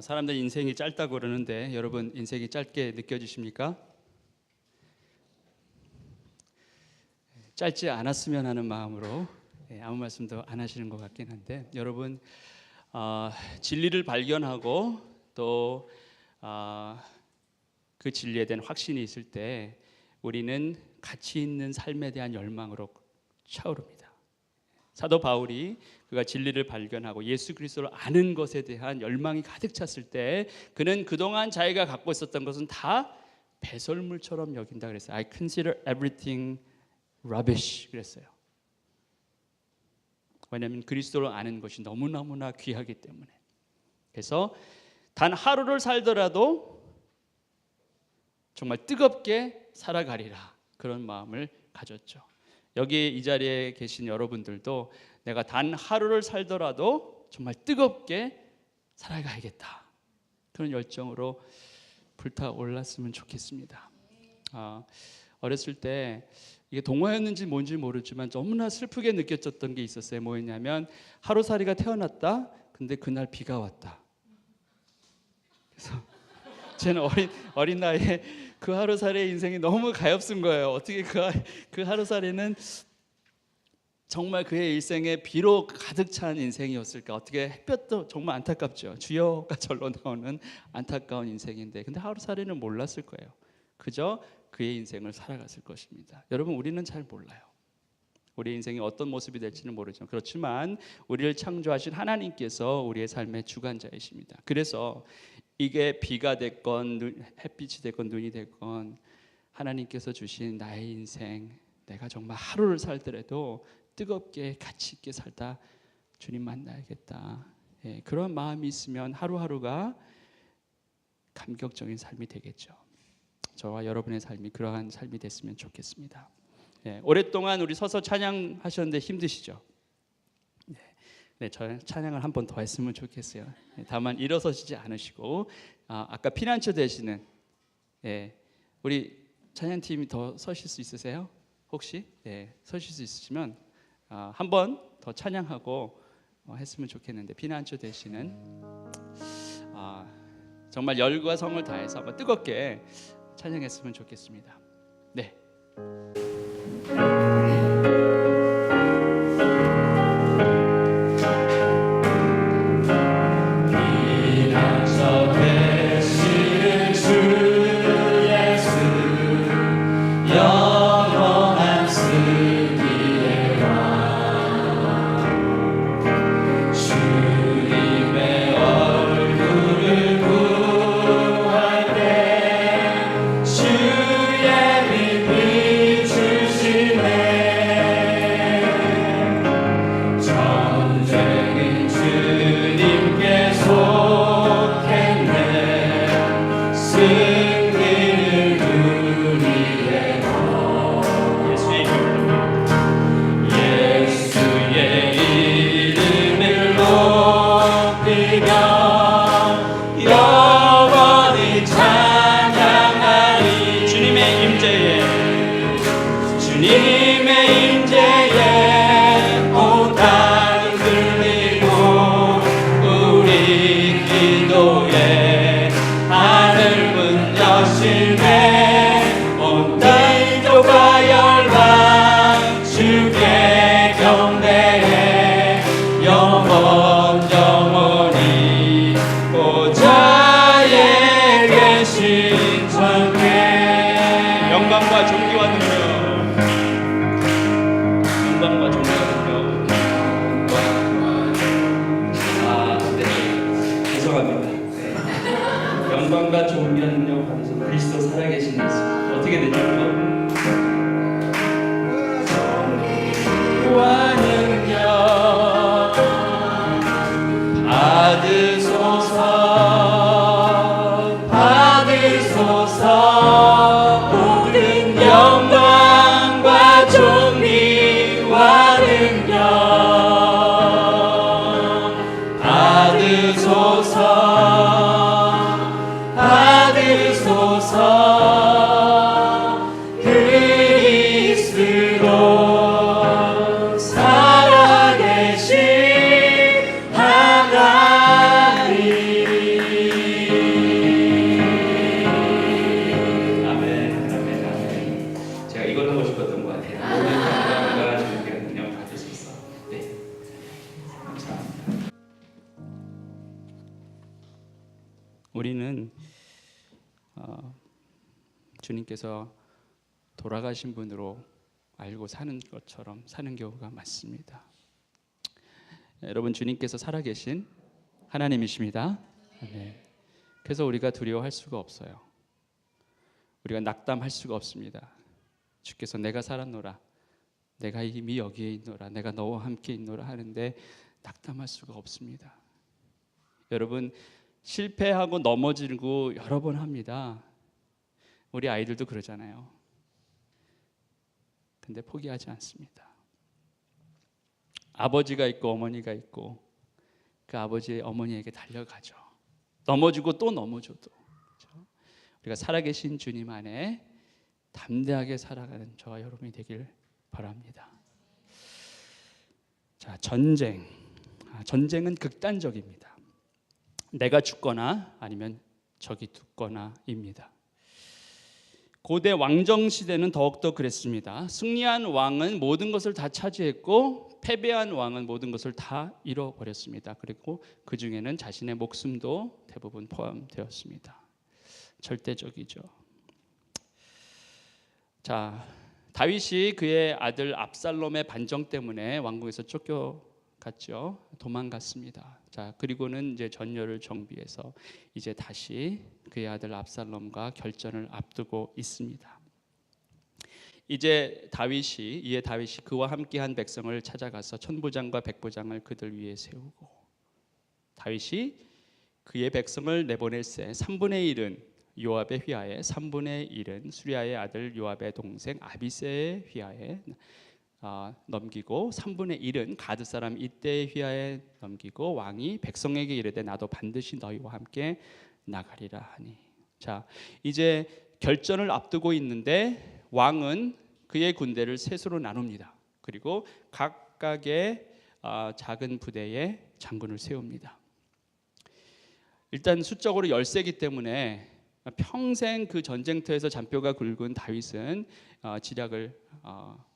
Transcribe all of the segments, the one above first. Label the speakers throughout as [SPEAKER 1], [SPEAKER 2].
[SPEAKER 1] 사람들 인생이 짧다고 그러는데 여러분 인생이 짧게 느껴지십니까? 짧지 않았으면 하는 마음으로 아무 말씀도 안 하시는 것 같긴 한데 여러분 진리를 발견하고 또 그 진리에 대한 확신이 있을 때 우리는 가치 있는 삶에 대한 열망으로 차오릅니다. 사도 바울이 그가 진리를 발견하고 예수 그리스도를 아는 것에 대한 열망이 가득 찼을 때 그는 그동안 자기가 갖고 있었던 것은 다 배설물처럼 여긴다 그랬어요. I consider everything rubbish 그랬어요. 왜냐하면 그리스도를 아는 것이 너무너무나 귀하기 때문에. 그래서 단 하루를 살더라도 정말 뜨겁게 살아가리라 그런 마음을 가졌죠. 여기 이 자리에 계신 여러분들도 내가 단 하루를 살더라도 정말 뜨겁게 살아가야겠다 그런 열정으로 불타올랐으면 좋겠습니다. 어렸을 때 이게 동화였는지 뭔지 모르지만 너무나 슬프게 느껴졌던 게 있었어요. 뭐였냐면 하루살이가 태어났다. 근데 그날 비가 왔다. 그래서 저는 어린 나이에 그 하루살이의 인생이 너무 가엾은 거예요. 어떻게 그 하루살이는 정말 그의 일생에 비로 가득 찬 인생이었을까? 어떻게 햇볕도 정말 안타깝죠. 주여가 절로 나오는 안타까운 인생인데 근데 하루살이는 몰랐을 거예요. 그저 그의 인생을 살아갔을 것입니다. 여러분 우리는 잘 몰라요. 우리의 인생이 어떤 모습이 될지는 모르죠. 그렇지만 우리를 창조하신 하나님께서 우리의 삶의 주관자이십니다. 그래서 이게 비가 됐건 햇빛이 됐건 눈이 됐건 하나님께서 주신 나의 인생 내가 정말 하루를 살더라도 뜨겁게 가치 있게 살다 주님 만나야겠다. 그런 마음이 있으면 하루하루가 감격적인 삶이 되겠죠. 저와 여러분의 삶이 그러한 삶이 됐으면 좋겠습니다. 오랫동안 우리 서서 찬양하셨는데 힘드시죠? 네, 저 찬양을 한 번 더 했으면 좋겠어요. 다만 일어서시지 않으시고 아까 피난처 되시는 우리 찬양팀이 더 서실 수 있으세요? 혹시 서실 수 있으시면 한 번 더 찬양하고 했으면 좋겠는데 피난처 되시는 정말 열과 성을 다해서 한번 뜨겁게 찬양했으면 좋겠습니다. 네. 영광과 들어가고 싶었던 것 같아요. 모든 영광과 주님께 받으소서. 네, 감사합니다. 우리는 주님께서 돌아가신 분으로 알고 사는 것처럼 사는 경우가 많습니다. 여러분, 주님께서 살아계신 하나님이십니다. 네. 그래서 우리가 두려워할 수가 없어요. 우리가 낙담할 수가 없습니다. 주께서 내가 살았노라, 내가 이미 여기에 있노라, 내가 너와 함께 있노라 하는데 낙담할 수가 없습니다. 여러분, 실패하고 넘어지고 여러 번 합니다. 우리 아이들도 그러잖아요. 근데 포기하지 않습니다. 아버지가 있고 어머니가 있고 그 아버지 어머니에게 달려가죠. 넘어지고 또 넘어져도. 그렇죠? 우리가 살아계신 주님 안에 담대하게 살아가는 저와 여러분이 되길 바랍니다. 자, 전쟁은 극단적입니다. 내가 죽거나 아니면 적이 죽거나입니다. 고대 왕정 시대는 더욱더 그랬습니다. 승리한 왕은 모든 것을 다 차지했고 패배한 왕은 모든 것을 다 잃어버렸습니다. 그리고 그 중에는 자신의 목숨도 대부분 포함되었습니다. 절대적이죠. 자, 다윗이 그의 아들 압살롬의 반정 때문에 왕궁에서 쫓겨갔죠. 도망갔습니다. 자, 그리고는 이제 전열을 정비해서 이제 다시 그의 아들 압살롬과 결전을 앞두고 있습니다. 이에 다윗이 그와 함께한 백성을 찾아가서 천부장과 백부장을 그들 위에 세우고, 다윗이 그의 백성을 내보낼새 3분의 1은 요압의 휘하에, 3분의 1은 수리아의 아들 요압의 동생 아비새의 휘하에 넘기고, 3분의 1은 가드 사람 이때의 휘하에 넘기고, 왕이 백성에게 이르되 나도 반드시 너희와 함께 나가리라 하니. 자, 이제 결전을 앞두고 있는데 왕은 그의 군대를 셋으로 나눕니다. 그리고 각각의 작은 부대에 장군을 세웁니다. 일단 수적으로 열세기 때문에 평생 그 전쟁터에서 잔뼈가 굵은 다윗은 지략을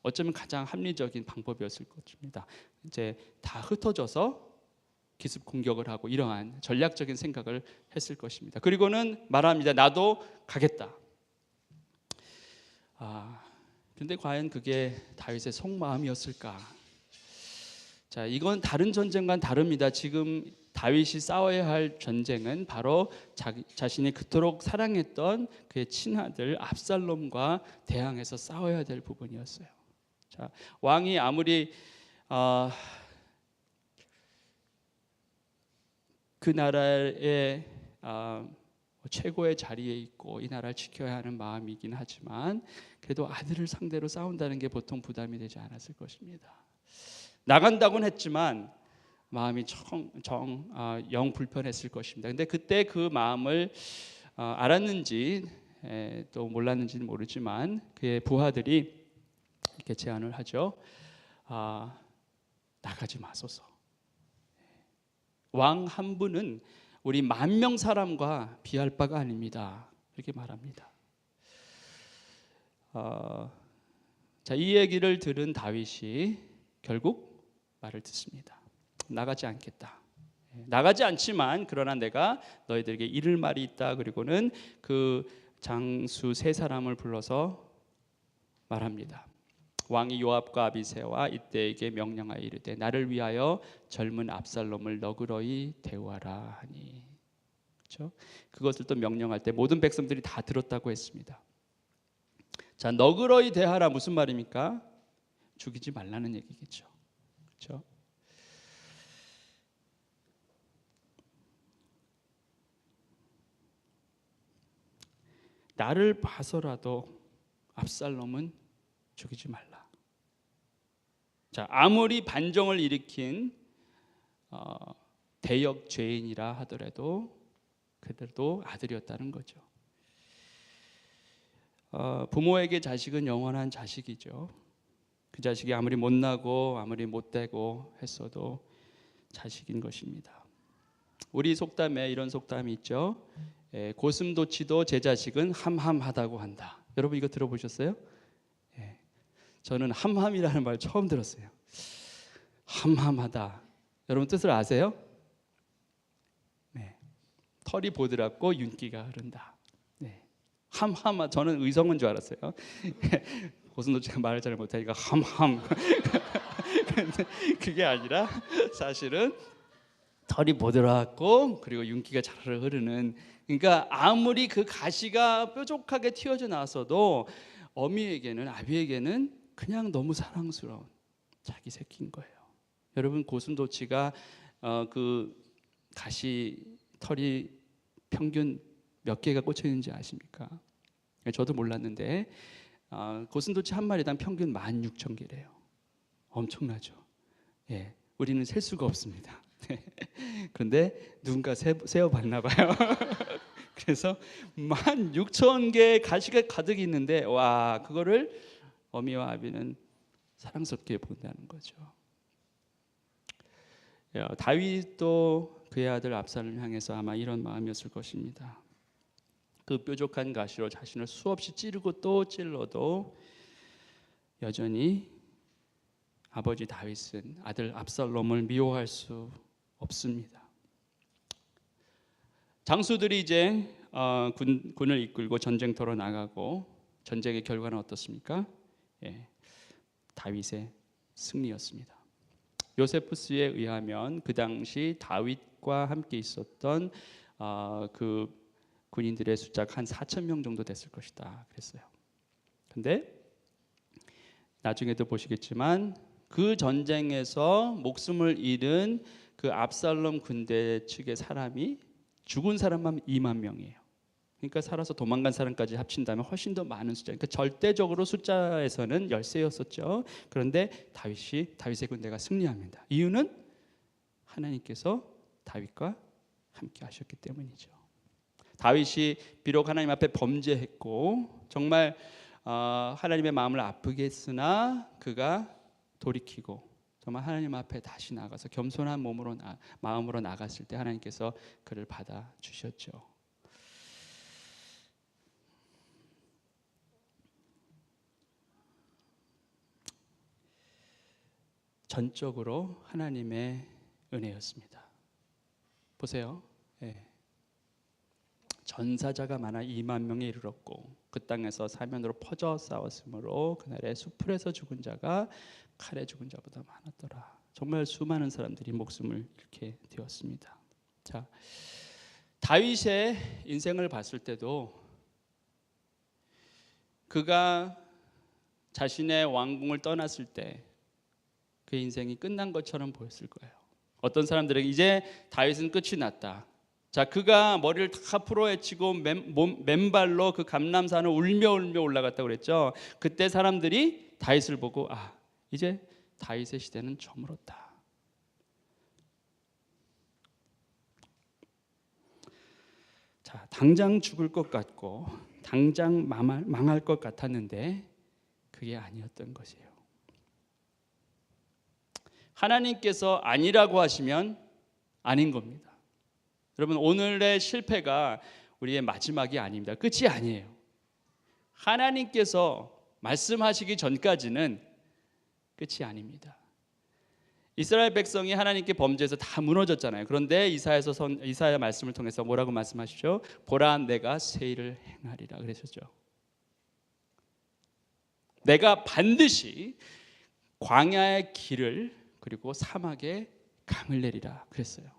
[SPEAKER 1] 어쩌면 가장 합리적인 방법이었을 것입니다. 이제 다 흩어져서 기습 공격을 하고 이러한 전략적인 생각을 했을 것입니다. 그리고는 말합니다. 나도 가겠다. 그런데 과연 그게 다윗의 속마음이었을까? 자, 이건 다른 전쟁과는 다릅니다. 지금 다윗이 싸워야 할 전쟁은 바로 자신이 그토록 사랑했던 그의 친아들 압살롬과 대항해서 싸워야 될 부분이었어요. 자, 왕이 아무리 그 나라의 최고의 자리에 있고 이 나라를 지켜야 하는 마음이긴 하지만 그래도 아들을 상대로 싸운다는 게 보통 부담이 되지 않았을 것입니다. 나간다고는 했지만 마음이 영 불편했을 것입니다. 근데 그때 그 마음을 알았는지 또 몰랐는지는 모르지만 그의 부하들이 이렇게 제안을 하죠. 나가지 마소서. 왕 한 분은 우리 10,000명 사람과 비할 바가 아닙니다. 이렇게 말합니다. 자, 이 얘기를 들은 다윗이 결국 말을 듣습니다. 나가지 않겠다. 나가지 않지만 그러나 내가 너희들에게 이를 말이 있다. 그리고는 그 장수 3사람을 불러서 말합니다. 왕이 요압과 아비새와 이때에게 명령하여 이르되 나를 위하여 젊은 압살롬을 너그러이 대우하라 하니. 그렇죠? 그것을 또 명령할 때 모든 백성들이 다 들었다고 했습니다. 자, 너그러이 대하라 무슨 말입니까? 죽이지 말라는 얘기겠죠. 그렇죠? 나를 봐서라도 압살롬은 죽이지 말라. 자, 아무리 반정을 일으킨 대역 죄인이라 하더라도 그들도 아들이었다는 거죠. 부모에게 자식은 영원한 자식이죠. 그 자식이 아무리 못나고 아무리 못되고 했어도 자식인 것입니다. 우리 속담에 이런 속담이 있죠. 고슴도치도 제 자식은 함함하다고 한다. 여러분 이거 들어보셨어요? 저는 함함이라는 말 처음 들었어요. 함함하다. 여러분 뜻을 아세요? 네. 털이 보드랍고 윤기가 흐른다. 네. 함함. 저는 의성어인 줄 알았어요. 고슴도치가 말을 잘 못하니까 함함. 근데 그게 아니라 사실은 털이 보드랍고 그리고 윤기가 잘 흐르는. 그러니까 아무리 그 가시가 뾰족하게 튀어져 나왔어도 어미에게는, 아비에게는 그냥 너무 사랑스러운 자기 새끼인 거예요. 여러분, 고슴도치가 그 가시 털이 평균 몇 개가 꽂혀 있는지 아십니까? 저도 몰랐는데 고슴도치 한 마리당 평균 16,000개래요. 엄청나죠. 예, 우리는 셀 수가 없습니다. 그런데 누군가 세어봤나 봐요. 그래서 16,000개의 가시가 가득 있는데, 와, 그거를 어미와 아비는 사랑스럽게 본다는 거죠. 다윗도 그의 아들 압살롬을 향해서 아마 이런 마음이었을 것입니다. 그 뾰족한 가시로 자신을 수없이 찌르고 또 찔러도 여전히 아버지 다윗은 아들 압살롬을 미워할 수 없습니다. 장수들이 이제 군을 이끌고 전쟁터로 나가고 전쟁의 결과는 어떻습니까? 예, 다윗의 승리였습니다. 요세푸스에 의하면 그 당시 다윗과 함께 있었던 그 군인들의 숫자가 한 4,000명 정도 됐을 것이다 그랬어요. 근데 나중에도 보시겠지만 그 전쟁에서 목숨을 잃은 그 압살롬 군대 측의 사람이, 죽은 사람만 2만 명이에요. 그러니까 살아서 도망간 사람까지 합친다면 훨씬 더 많은 숫자. 그러니까 절대적으로 숫자에서는 열세였었죠. 그런데 다윗의 군대가 승리합니다. 이유는 하나님께서 다윗과 함께 하셨기 때문이죠. 다윗이 비록 하나님 앞에 범죄했고 정말 하나님의 마음을 아프게 했으나 그가 돌이키고 정말 하나님 앞에 다시 나가서 겸손한 마음으로 나갔을 때 하나님께서 그를 받아 주셨죠. 전적으로 하나님의 은혜였습니다. 보세요. 예. 전사자가 많아 2만 명에 이르렀고 그 땅에서 사면으로 퍼져 싸웠으므로 그날에 수풀에서 죽은 자가 칼에 죽은 자보다 많았더라. 정말 수많은 사람들이 목숨을 잃게 되었습니다. 자, 다윗의 인생을 봤을 때도 그가 자신의 왕궁을 떠났을 때 그의 인생이 끝난 것처럼 보였을 거예요. 어떤 사람들에게 이제 다윗은 끝이 났다. 자, 그가 머리를 다 풀어헤치고 맨발로 그 감람산을 울며 올라갔다고 그랬죠. 그때 사람들이 다윗을 보고 이제 다윗의 시대는 저물었다. 자, 당장 죽을 것 같고 당장 망할 것 같았는데 그게 아니었던 것이에요. 하나님께서 아니라고 하시면 아닌 겁니다. 여러분, 오늘의 실패가 우리의 마지막이 아닙니다. 끝이 아니에요. 하나님께서 말씀하시기 전까지는 끝이 아닙니다. 이스라엘 백성이 하나님께 범죄해서 다 무너졌잖아요. 그런데 이사야 말씀을 통해서 뭐라고 말씀하시죠? 보라, 내가 새 일을 행하리라 그러셨죠. 내가 반드시 광야의 길을 그리고 사막에 강을 내리라 그랬어요.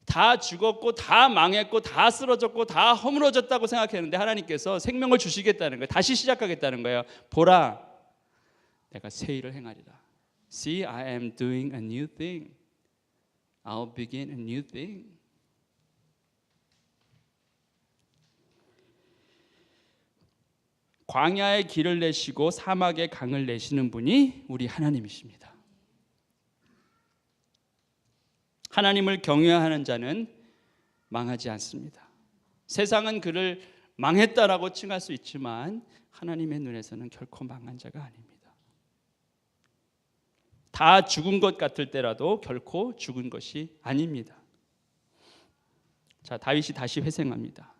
[SPEAKER 1] 다 죽었고 다 망했고 다 쓰러졌고 다 허물어졌다고 생각했는데 하나님께서 생명을 주시겠다는 거예요. 다시 시작하겠다는 거예요. 보라, 내가 새 일을 행하리라. See, I am doing a new thing. I'll begin a new thing. 광야의 길을 내시고 사막의 강을 내시는 분이 우리 하나님이십니다. 하나님을 경외하는 자는 망하지 않습니다. 세상은 그를 망했다라고 칭할 수 있지만 하나님의 눈에서는 결코 망한 자가 아닙니다. 다 죽은 것 같을 때라도 결코 죽은 것이 아닙니다. 자, 다윗이 다시 회생합니다.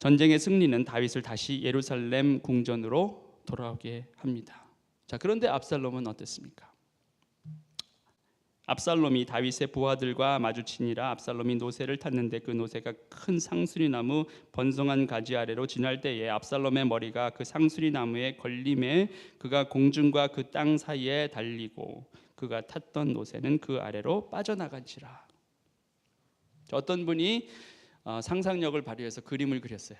[SPEAKER 1] 전쟁의 승리는 다윗을 다시 예루살렘 궁전으로 돌아오게 합니다. 자, 그런데 압살롬은 어땠습니까? 압살롬이 다윗의 부하들과 마주치니라. 압살롬이 노새를 탔는데 그 노새가 큰 상수리나무 번성한 가지 아래로 지날 때에 압살롬의 머리가 그 상수리나무에 걸림에 그가 공중과 그 땅 사이에 달리고 그가 탔던 노새는 그 아래로 빠져나간지라. 어떤 분이 상상력을 발휘해서 그림을 그렸어요.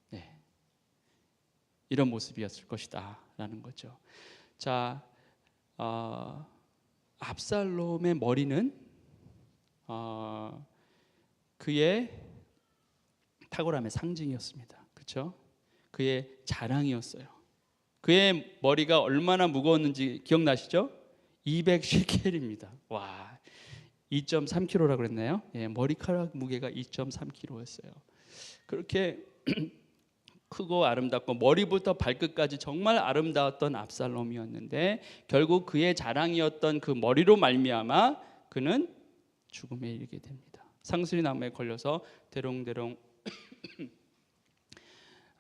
[SPEAKER 1] 네, 이런 모습이었을 것이다 라는 거죠. 자, 압살롬의 머리는 그의 탁월함의 상징이었습니다. 그렇죠? 그의 자랑이었어요. 그의 머리가 얼마나 무거웠는지 기억나시죠? 200시켈입니다. 와, 2.3kg라고 그랬나요? 예, 머리카락 무게가 2.3kg였어요. 그렇게 크고 아름답고 머리부터 발끝까지 정말 아름다웠던 압살롬이었는데 결국 그의 자랑이었던 그 머리로 말미암아 그는 죽음에 이르게 됩니다. 상수리 나무에 걸려서 대롱대롱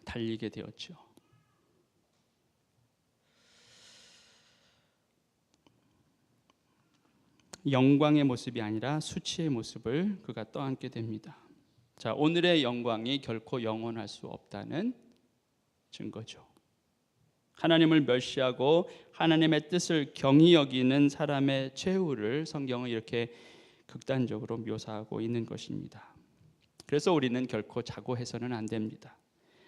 [SPEAKER 1] 달리게 되었죠. 영광의 모습이 아니라 수치의 모습을 그가 떠안게 됩니다. 자, 오늘의 영광이 결코 영원할 수 없다는 증거죠. 하나님을 멸시하고 하나님의 뜻을 경히 여기는 사람의 최후를 성경은 이렇게 극단적으로 묘사하고 있는 것입니다. 그래서 우리는 결코 자고해서는 안 됩니다.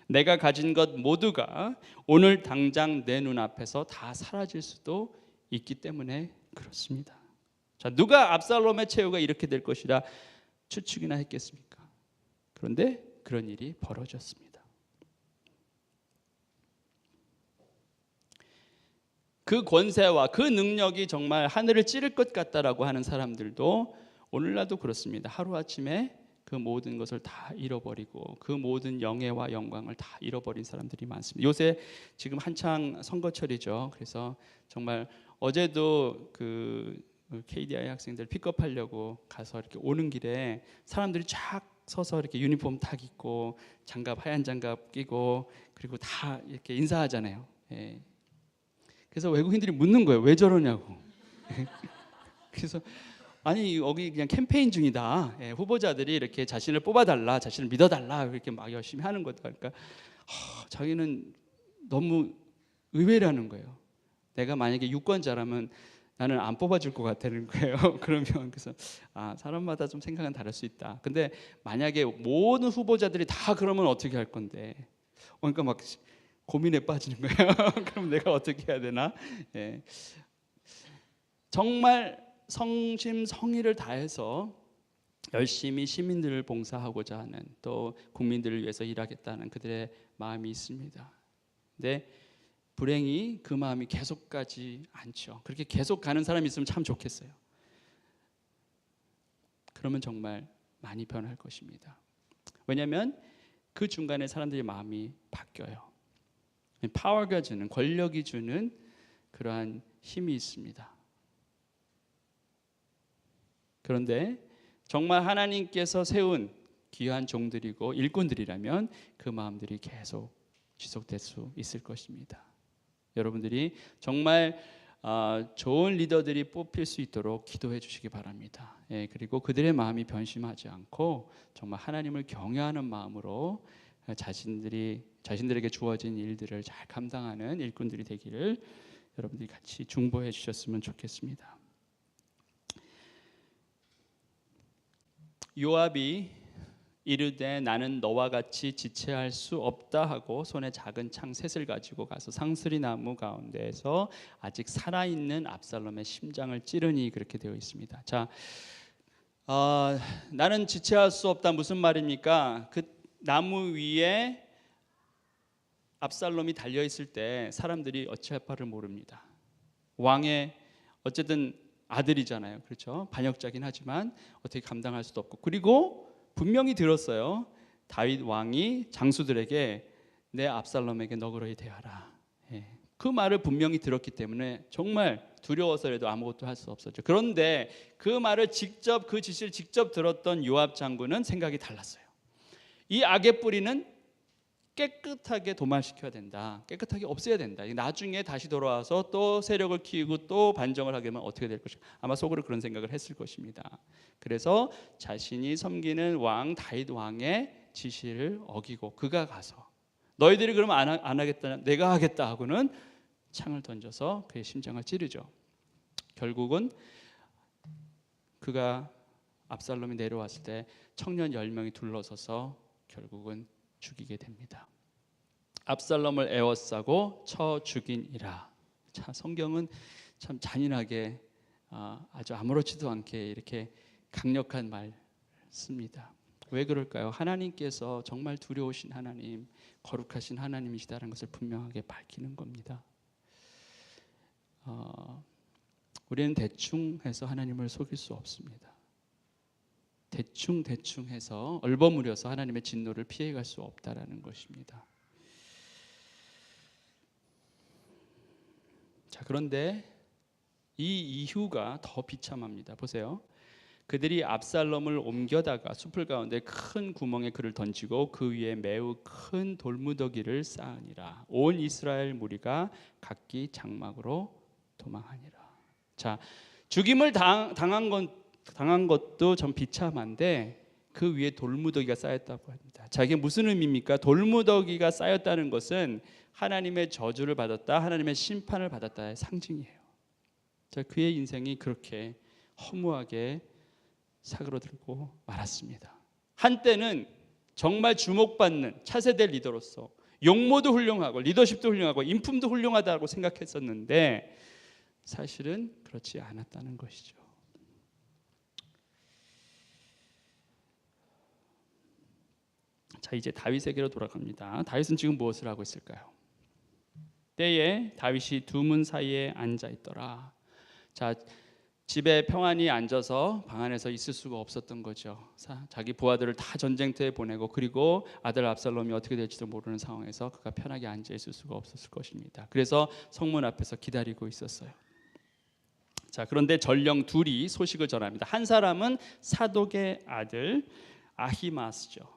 [SPEAKER 1] 내가 가진 것 모두가 오늘 당장 내 눈앞에서 다 사라질 수도 있기 때문에 그렇습니다. 자, 누가 압살롬의 최후가 이렇게 될 것이라 추측이나 했겠습니까? 그런데 그런 일이 벌어졌습니다. 그 권세와 그 능력이 정말 하늘을 찌를 것 같다라고 하는 사람들도 오늘날도 그렇습니다. 하루아침에 그 모든 것을 다 잃어버리고 그 모든 영예와 영광을 다 잃어버린 사람들이 많습니다. 요새 지금 한창 선거철이죠. 그래서 정말 어제도 그 KDI 학생들 픽업하려고 가서 이렇게 오는 길에 사람들이 쫙 서서 이렇게 유니폼 딱 입고 장갑 하얀 장갑 끼고 그리고 다 이렇게 인사하잖아요. 예. 그래서 외국인들이 묻는 거예요. 왜 저러냐고. 그래서 아니 여기 그냥 캠페인 중이다. 예, 후보자들이 이렇게 자신을 뽑아달라, 자신을 믿어달라 이렇게 막 열심히 하는 거다. 그러니까 자기는 너무 의외라는 거예요. 내가 만약에 유권자라면 나는 안 뽑아줄 것 같다는 거예요. 그러면 그래서 사람마다 좀 생각은 다를 수 있다. 근데 만약에 모든 후보자들이 다 그러면 어떻게 할 건데? 그러니까 막 고민에 빠지는 거예요. 그럼 내가 어떻게 해야 되나? 예. 정말 성심성의를 다해서 열심히 시민들을 봉사하고자 하는 또 국민들을 위해서 일하겠다는 그들의 마음이 있습니다. 근데 불행히 그 마음이 계속 가지 않죠. 그렇게 계속 가는 사람이 있으면 참 좋겠어요. 그러면 정말 많이 변할 것입니다. 왜냐하면 그 중간에 사람들의 마음이 바뀌어요. 파워가 주는, 권력이 주는 그러한 힘이 있습니다. 그런데 정말 하나님께서 세운 귀한 종들이고 일꾼들이라면 그 마음들이 계속 지속될 수 있을 것입니다. 여러분들이 정말 좋은 리더들이 뽑힐 수 있도록 기도해 주시기 바랍니다. 예, 그리고 그들의 마음이 변심하지 않고 정말 하나님을 경외하는 마음으로 자신들에게 주어진 일들을 잘 감당하는 일꾼들이 되기를 여러분들이 같이 중보해 주셨으면 좋겠습니다. 요압이 이르되 나는 너와 같이 지체할 수 없다 하고 손에 작은 창 셋을 가지고 가서 상수리 나무 가운데에서 아직 살아있는 압살롬의 심장을 찌르니 그렇게 되어 있습니다. 자, 나는 지체할 수 없다 무슨 말입니까? 그 나무 위에 압살롬이 달려 있을 때 사람들이 어찌할 바를 모릅니다. 왕의 어쨌든 아들이잖아요. 그렇죠? 반역자긴 하지만 어떻게 감당할 수도 없고, 그리고 분명히 들었어요. 다윗 왕이 장수들에게 내 압살롬에게 너그러이 대하라. 예. 그 말을 분명히 들었기 때문에 정말 두려워서라도 아무것도 할 수 없었죠. 그런데 그 말을 그 지시를 직접 들었던 요압 장군은 생각이 달랐어요. 이 악의 뿌리는 깨끗하게 도말시켜야 된다. 깨끗하게 없애야 된다. 나중에 다시 돌아와서 또 세력을 키우고 또 반정을 하게 되면 어떻게 될 것인가. 아마 속으로 그런 생각을 했을 것입니다. 그래서 자신이 섬기는 왕 다윗 왕의 지시를 어기고 그가 가서 너희들이 그러면 안 하겠다, 내가 하겠다 하고는 창을 던져서 그의 심장을 찌르죠. 결국은 그가 압살롬이 내려왔을 때 청년 10명이 둘러서서 결국은 죽이게 됩니다. 압살롬을 에워싸고 쳐 죽이니라. 자, 성경은 참 잔인하게 아주 아무렇지도 않게 이렇게 강력한 말 씁니다. 왜 그럴까요? 하나님께서 정말 두려우신 하나님, 거룩하신 하나님이시다는 것을 분명하게 밝히는 겁니다. 우리는 대충 해서 하나님을 속일 수 없습니다. 대충 해서 얼버무려서 하나님의 진노를 피해갈 수 없다라는 것입니다. 자, 그런데 이 이유가 더 비참합니다. 보세요. 그들이 압살롬을 옮겨다가 숲을 가운데 큰 구멍에 그를 던지고 그 위에 매우 큰 돌무더기를 쌓으니라. 온 이스라엘 무리가 각기 장막으로 도망하니라. 자, 죽임을 당한 것도 좀 비참한데 그 위에 돌무더기가 쌓였다고 합니다. 자, 이게 무슨 의미입니까? 돌무더기가 쌓였다는 것은 하나님의 저주를 받았다, 하나님의 심판을 받았다의 상징이에요. 자, 그의 인생이 그렇게 허무하게 사그러들고 말았습니다. 한때는 정말 주목받는 차세대 리더로서 용모도 훌륭하고 리더십도 훌륭하고 인품도 훌륭하다고 생각했었는데 사실은 그렇지 않았다는 것이죠. 자, 이제 다윗에게로 돌아갑니다. 다윗은 지금 무엇을 하고 있을까요? 때에 다윗이 두 문 사이에 앉아 있더라. 자, 집에 평안히 앉아서 방 안에서 있을 수가 없었던 거죠. 자기 부하들을 다 전쟁터에 보내고 그리고 아들 압살롬이 어떻게 될지도 모르는 상황에서 그가 편하게 앉아 있을 수가 없었을 것입니다. 그래서 성문 앞에서 기다리고 있었어요. 자, 그런데 전령 둘이 소식을 전합니다. 한 사람은 사독의 아들 아히마스죠.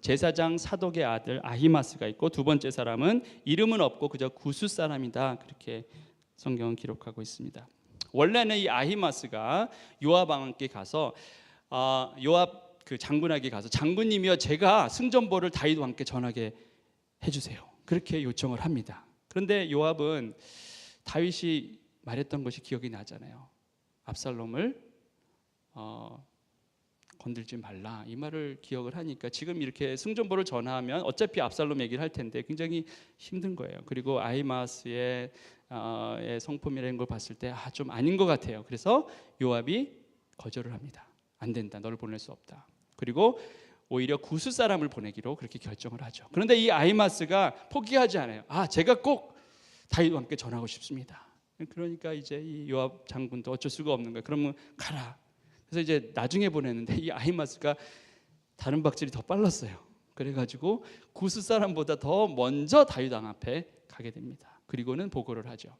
[SPEAKER 1] 제사장 사독의 아들 아히마스가 있고 두 번째 사람은 이름은 없고 그저 구스 사람이다. 그렇게 성경은 기록하고 있습니다. 원래는 이 아히마스가 요압 왕께 가서 요압 그 장군에게 가서 장군님이여 제가 승전보를 다윗 왕께 전하게 해주세요. 그렇게 요청을 합니다. 그런데 요압은 다윗이 말했던 것이 기억이 나잖아요. 압살롬을 건들지 말라 이 말을 기억을 하니까 지금 이렇게 승전보를 전하면 어차피 압살롬 얘기를 할 텐데 굉장히 힘든 거예요. 그리고 아히마스의 성품이라는 걸 봤을 때 좀 아닌 것 같아요. 그래서 요압이 거절을 합니다. 안 된다, 너를 보낼 수 없다. 그리고 오히려 구스 사람을 보내기로 그렇게 결정을 하죠. 그런데 이 아히마스가 포기하지 않아요. 제가 꼭 다윗과 함께 전하고 싶습니다. 그러니까 이제 이 요압 장군도 어쩔 수가 없는 거예요. 그러면 가라. 그래서 이제 나중에 보냈는데 이 아히마스가 다른 박질이 더 빨랐어요. 그래가지고 구스 사람보다 더 먼저 다윗 왕 앞에 가게 됩니다. 그리고는 보고를 하죠.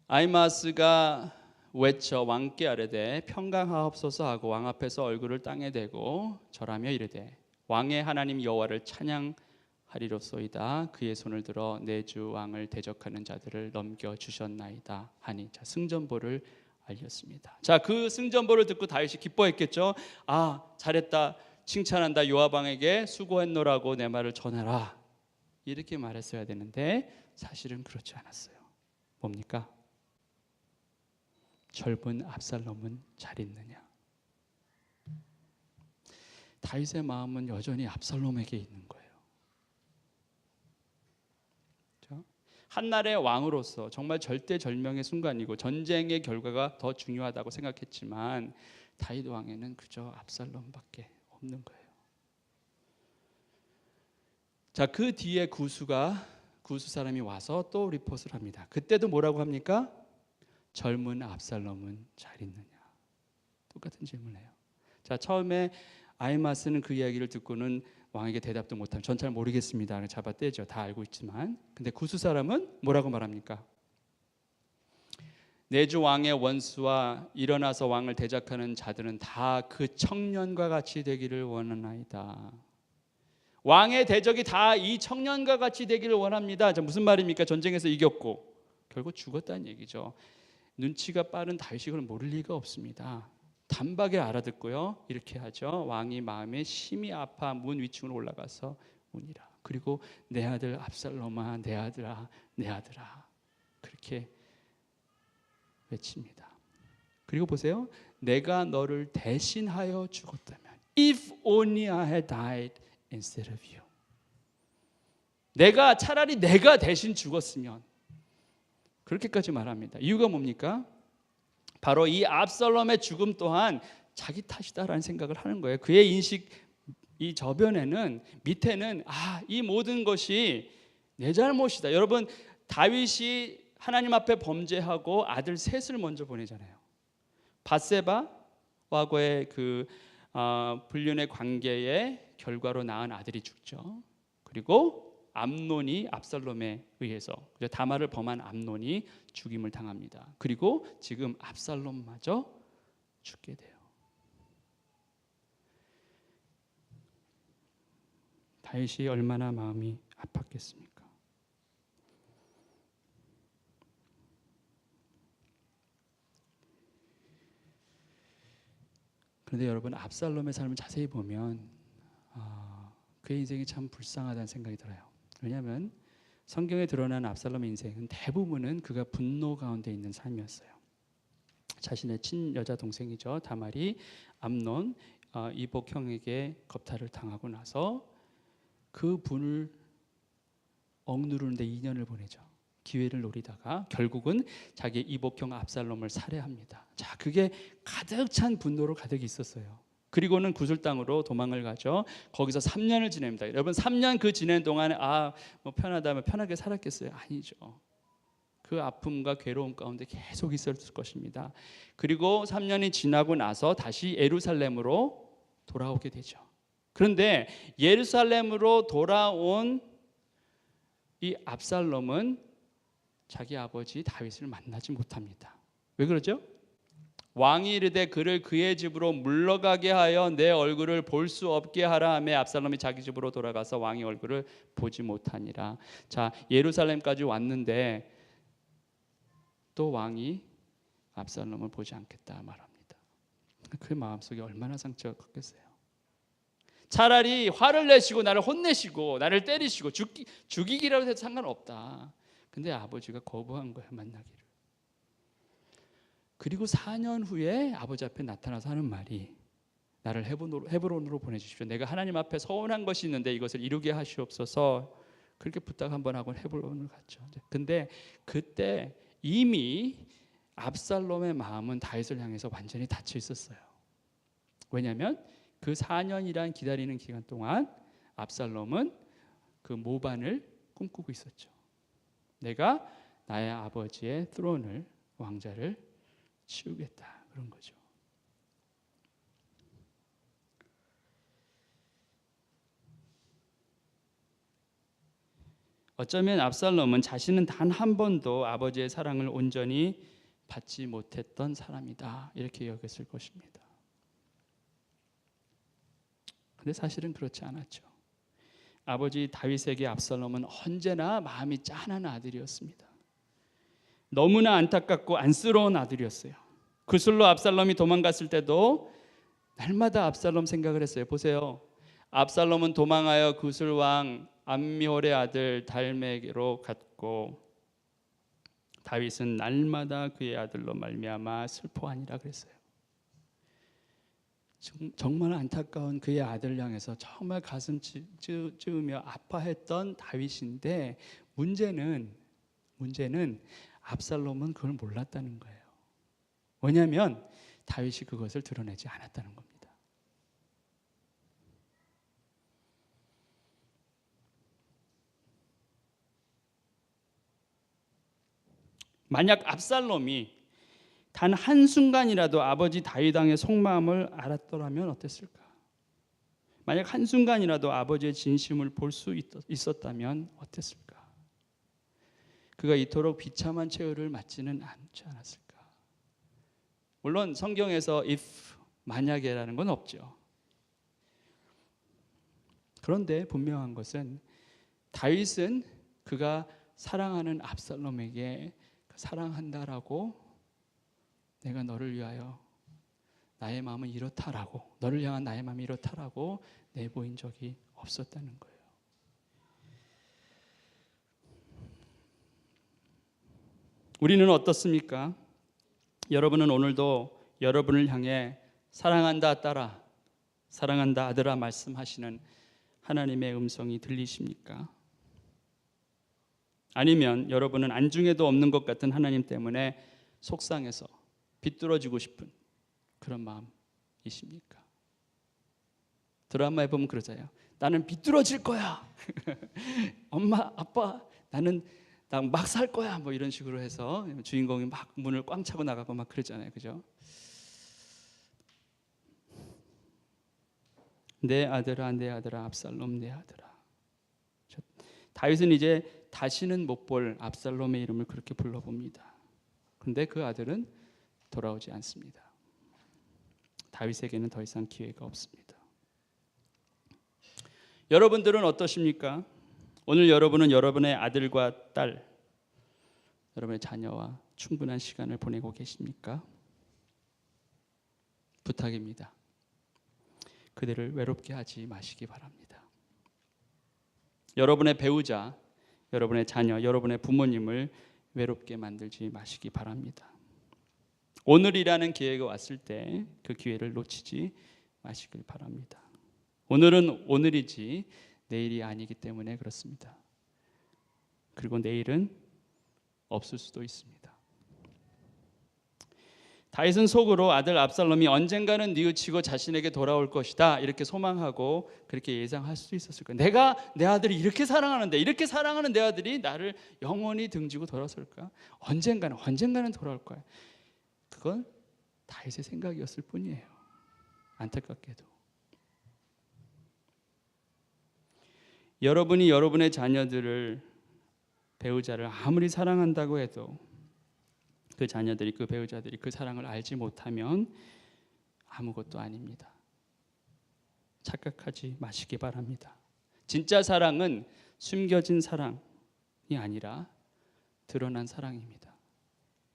[SPEAKER 1] 아히마스가 외쳐 왕께 아뢰되 평강하옵소서 하고 왕 앞에서 얼굴을 땅에 대고 절하며 이르되 왕의 하나님 여호와를 찬양하리로소이다. 그의 손을 들어 내 주 왕을 대적하는 자들을 넘겨 주셨나이다 하니. 자, 승전보를 알렸습니다. 자, 그 승전보를 듣고 다윗이 기뻐했겠죠. 잘했다, 칭찬한다, 요압 왕에게 수고했노라고 내 말을 전해라 이렇게 말했어야 되는데 사실은 그렇지 않았어요. 뭡니까? 젊은 압살롬은 잘 있느냐? 다윗의 마음은 여전히 압살롬에게 있는 거예요. 한날의 왕으로서 정말 절대절명의 순간이고 전쟁의 결과가 더 중요하다고 생각했지만 다윗 왕에는 그저 압살롬밖에 없는 거예요. 자, 그 뒤에 구스 사람이 와서 또 리포트를 합니다. 그때도 뭐라고 합니까? 젊은 압살롬은 잘 있느냐? 똑같은 질문을 해요. 자, 처음에 아히마스는 그 이야기를 듣고는 왕에게 대답도 못하면 전 잘 모르겠습니다. 잡아떼죠. 다 알고 있지만. 근데 구스 사람은 뭐라고 말합니까? 내 주 왕의 원수와 일어나서 왕을 대적하는 자들은 다 그 청년과 같이 되기를 원하나이다. 왕의 대적이 다 이 청년과 같이 되기를 원합니다. 자, 무슨 말입니까? 전쟁에서 이겼고 결국 죽었다는 얘기죠. 눈치가 빠른 다윗이 그걸 모를 리가 없습니다. 단박에 알아듣고요, 이렇게 하죠. 왕이 마음에 심히 아파 문 위층으로 올라가서 우니라. 그리고 내 아들 압살롬아, 내 아들아, 내 아들아, 그렇게 외칩니다. 그리고 보세요. 내가 너를 대신하여 죽었다면, If only I had died instead of you. 차라리 내가 대신 죽었으면, 그렇게까지 말합니다. 이유가 뭡니까? 바로 이 압살롬의 죽음 또한 자기 탓이다라는 생각을 하는 거예요. 그의 인식, 이 저변에는, 밑에는 이 모든 것이 내 잘못이다. 여러분, 다윗이 하나님 앞에 범죄하고 아들 셋을 먼저 보내잖아요. 밧세바와의 그 불륜의 관계의 결과로 낳은 아들이 죽죠. 그리고 암논이 압살롬에 의해서, 다말을 범한 암논이 죽임을 당합니다. 그리고 지금 압살롬마저 죽게 돼요. 다윗이 얼마나 마음이 아팠겠습니까? 그런데 여러분, 압살롬의 삶을 자세히 보면 그의 인생이 참 불쌍하다는 생각이 들어요. 왜냐하면 성경에 드러난 압살롬의 인생은 대부분은 그가 분노 가운데 있는 삶이었어요. 자신의 친여자 동생이죠, 다말이 암논 이복 형에게 겁탈을 당하고 나서 그 분을 억누르는데 2년을 보내죠. 기회를 노리다가 결국은 자기 이복형 압살롬을 살해합니다. 자, 그게 가득 찬 분노로 가득 있었어요. 그리고는 구슬 땅으로 도망을 가죠. 거기서 3년을 지냅니다. 여러분, 3년 그 지낸 동안에 뭐 편하다면 편하게 살았겠어요? 아니죠. 그 아픔과 괴로움 가운데 계속 있었을 것입니다. 그리고 3년이 지나고 나서 다시 예루살렘으로 돌아오게 되죠. 그런데 예루살렘으로 돌아온 이 압살롬은 자기 아버지 다윗을 만나지 못합니다. 왜 그러죠? 왕이 이르되 그를 그의 집으로 물러가게 하여 내 얼굴을 볼 수 없게 하라 하며 압살롬이 자기 집으로 돌아가서 왕의 얼굴을 보지 못하니라. 자, 예루살렘까지 왔는데 또 왕이 압살롬을 보지 않겠다 말합니다. 그 마음속에 얼마나 상처가 컸겠어요. 차라리 화를 내시고 나를 혼내시고 나를 때리시고 죽이기라도 해도 상관없다. 근데 아버지가 거부한 거예요, 만나기를. 그리고 4년 후에 아버지 앞에 나타나서 하는 말이, 나를 헤브론으로 보내주십시오. 내가 하나님 앞에 서운한 것이 있는데 이것을 이루게 하시옵소서. 그렇게 부탁 한번 하고 헤브론을 갔죠. 근데 그때 이미 압살롬의 마음은 다윗을 향해서 완전히 닫혀 있었어요. 왜냐하면 그 4년이란 기다리는 기간 동안 압살롬은 그 모반을 꿈꾸고 있었죠. 내가 나의 아버지의 스론을, 왕자를 치우겠다, 그런 거죠. 어쩌면 압살롬은 자신은 단 한 번도 아버지의 사랑을 온전히 받지 못했던 사람이다, 이렇게 여겼을 것입니다. 근데 사실은 그렇지 않았죠. 아버지 다윗에게 압살롬은 언제나 마음이 짠한 아들이었습니다. 너무나 안타깝고 안쓰러운 아들이었어요. 구슬로 압살롬이 도망갔을 때도 날마다 압살롬 생각을 했어요. 보세요. 압살롬은 도망하여 구슬왕 암미홀의 아들 달메게로 갔고 다윗은 날마다 그의 아들로 말미암아 슬퍼하니라 그랬어요. 정말 안타까운 그의 아들을 향해서 정말 가슴 찌으며 아파했던 다윗인데 문제는 압살롬은 그걸 몰랐다는 거예요. 왜냐하면 다윗이 그것을 드러내지 않았다는 겁니다. 만약 압살롬이 단 한순간이라도 아버지 다윗왕의 속마음을 알았더라면 어땠을까? 만약 한순간이라도 아버지의 진심을 볼 수 있었다면 어땠을까? 그가 이토록 비참한 최후를 맞지는 않지 않았을까? 물론 성경에서 if 만약에라는 건 없죠. 그런데 분명한 것은 다윗은 그가 사랑하는 압살롬에게 사랑한다라고 내가 너를 위하여 나의 마음은 이렇다라고 너를 향한 나의 마음이 이렇다라고 내보인 적이 없었다는 거예요. 우리는 어떻습니까? 여러분은 오늘도 여러분을 향해 사랑한다 딸아, 사랑한다 아들아 말씀하시는 하나님의 음성이 들리십니까? 아니면 여러분은 안중에도 없는 것 같은 하나님 때문에 속상해서 비뚤어지고 싶은 그런 마음이십니까? 드라마에 보면 그러잖아요. 나는 비뚤어질 거야. 엄마, 아빠, 나는 막 살 거야. 뭐 이런 식으로 해서 주인공이 막 문을 꽝 차고 나가고 막 그러잖아요. 그죠? 내 아들아, 내 아들아, 압살롬 내 아들아. 다윗은 이제 다시는 못 볼 압살롬의 이름을 그렇게 불러봅니다. 그런데 그 아들은 돌아오지 않습니다. 다윗에게는 더 이상 기회가 없습니다. 여러분들은 어떠십니까? 오늘 여러분은 여러분의 아들과 딸, 여러분의 자녀와 충분한 시간을 보내고 계십니까? 부탁입니다. 그들을 외롭게 하지 마시기 바랍니다. 여러분의 배우자, 여러분의 자녀, 여러분의 부모님을 외롭게 만들지 마시기 바랍니다. 오늘이라는 기회가 왔을 때 그 기회를 놓치지 마시길 바랍니다. 오늘은 오늘이지 내일이 아니기 때문에 그렇습니다. 그리고 내일은 없을 수도 있습니다. 다윗은 속으로 아들 압살롬이 언젠가는 뉘우치고 자신에게 돌아올 것이다 이렇게 소망하고 그렇게 예상할 수도 있었을 거예요. 내가 내 아들이 이렇게 사랑하는데 이렇게 사랑하는 내 아들이 나를 영원히 등지고 돌아설까? 언젠가는 돌아올 거야. 그건 다윗의 생각이었을 뿐이에요. 안타깝게도. 여러분이 여러분의 자녀들을, 배우자를 아무리 사랑한다고 해도 그 자녀들이, 그 배우자들이 그 사랑을 알지 못하면 아무것도 아닙니다. 착각하지 마시기 바랍니다. 진짜 사랑은 숨겨진 사랑이 아니라 드러난 사랑입니다.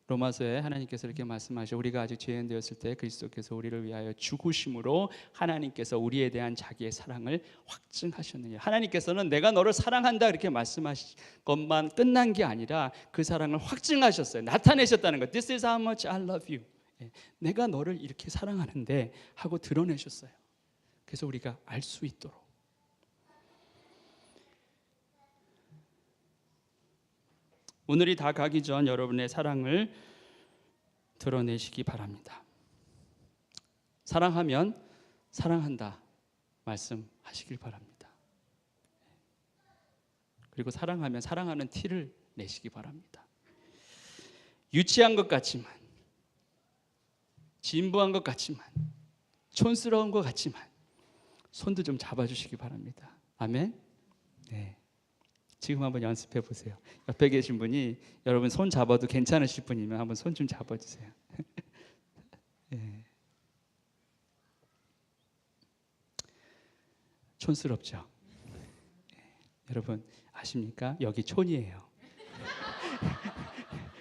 [SPEAKER 1] 로마서에 하나님께서 이렇게 말씀하셔. 우리가 아직 죄인 되었을 때 그리스도께서 우리를 위하여 죽으심으로 하나님께서 우리에 대한 자기의 사랑을 확증하셨느니라. 하나님께서는 내가 너를 사랑한다 이렇게 말씀하신 것만 끝난 게 아니라 그 사랑을 확증하셨어요. 나타내셨다는 것. This is how much I love you. 내가 너를 이렇게 사랑하는데 하고 드러내셨어요. 그래서 우리가 알 수 있도록. 오늘이 다 가기 전 여러분의 사랑을 드러내시기 바랍니다. 사랑하면 사랑한다 말씀하시길 바랍니다. 그리고 사랑하면 사랑하는 티를 내시기 바랍니다. 유치한 것 같지만, 진부한 것 같지만, 촌스러운 것 같지만 손도 좀 잡아주시기 바랍니다. 아멘. 네. 지금 한번 연습해 보세요. 옆에 계신 분이 여러분 손 잡아도 괜찮으실 분이면 한번 손 좀 잡아주세요. 네. 촌스럽죠? 네. 여러분 아십니까? 여기 촌이에요.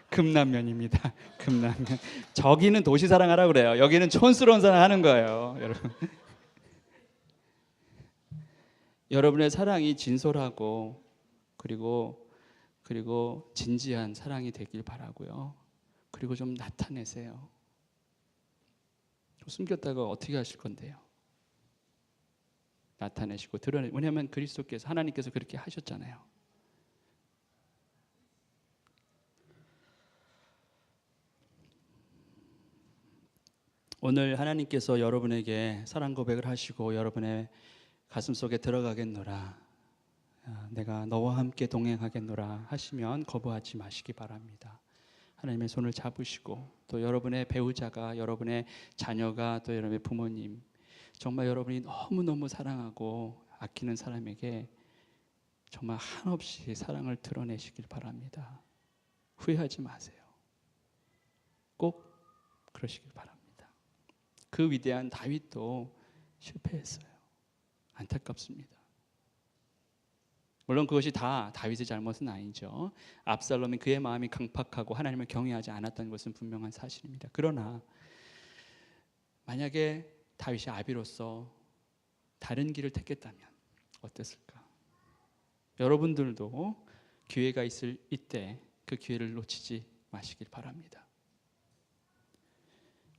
[SPEAKER 1] 금남면입니다. 금남면. 저기는 도시 사랑하라고 그래요. 여기는 촌스러운 사랑 하는 거예요. 여러분. 여러분의 사랑이 진솔하고 그리고 진지한 사랑이 되길 바라고요. 그리고 좀 나타내세요. 숨겼다가 어떻게 하실 건데요? 나타내시고 드러내. 왜냐하면 그리스도께서, 하나님께서 그렇게 하셨잖아요. 오늘 하나님께서 여러분에게 사랑 고백을 하시고 여러분의 가슴 속에 들어가겠노라, 내가 너와 함께 동행하겠노라 하시면 거부하지 마시기 바랍니다. 하나님의 손을 잡으시고 또 여러분의 배우자가, 여러분의 자녀가, 또 여러분의 부모님, 정말 여러분이 너무너무 사랑하고 아끼는 사람에게 정말 한없이 사랑을 드러내시길 바랍니다. 후회하지 마세요. 꼭 그러시길 바랍니다. 그 위대한 다윗도 실패했어요. 안타깝습니다. 물론 그것이 다 다윗의 잘못은 아니죠. 압살롬이 그의 마음이 강팍하고 하나님을 경외하지 않았던 것은 분명한 사실입니다. 그러나 만약에 다윗이 아비로서 다른 길을 택했다면 어땠을까? 여러분들도 기회가 있을 이때 그 기회를 놓치지 마시길 바랍니다.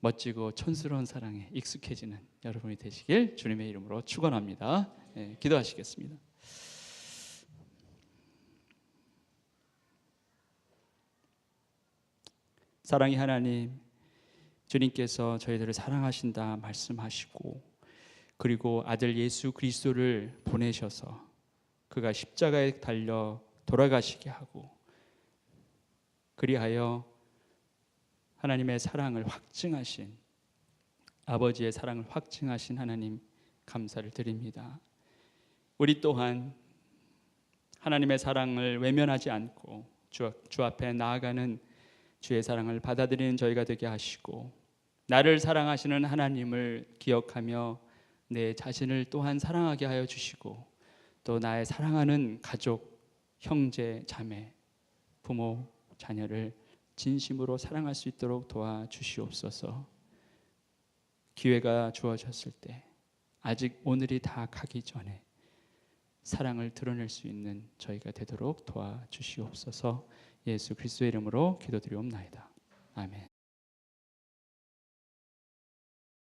[SPEAKER 1] 멋지고 촌스러운 사랑에 익숙해지는 여러분이 되시길 주님의 이름으로 축원합니다. 네, 기도하시겠습니다. 사랑의 하나님, 주님께서 저희들을 사랑하신다 말씀하시고 그리고 아들 예수 그리스도를 보내셔서 그가 십자가에 달려 돌아가시게 하고 그리하여 하나님의 사랑을 확증하신 아버지의 사랑을 확증하신 하나님 감사를 드립니다. 우리 또한 하나님의 사랑을 외면하지 않고 주 앞에 나아가는 주의 사랑을 받아들이는 저희가 되게 하시고 나를 사랑하시는 하나님을 기억하며 내 자신을 또한 사랑하게 하여 주시고 또 나의 사랑하는 가족, 형제, 자매, 부모, 자녀를 진심으로 사랑할 수 있도록 도와주시옵소서. 기회가 주어졌을 때 아직 오늘이 다 가기 전에 사랑을 드러낼 수 있는 저희가 되도록 도와주시옵소서. 예수 그리스도의 이름으로 기도드리옵나이다. 아멘.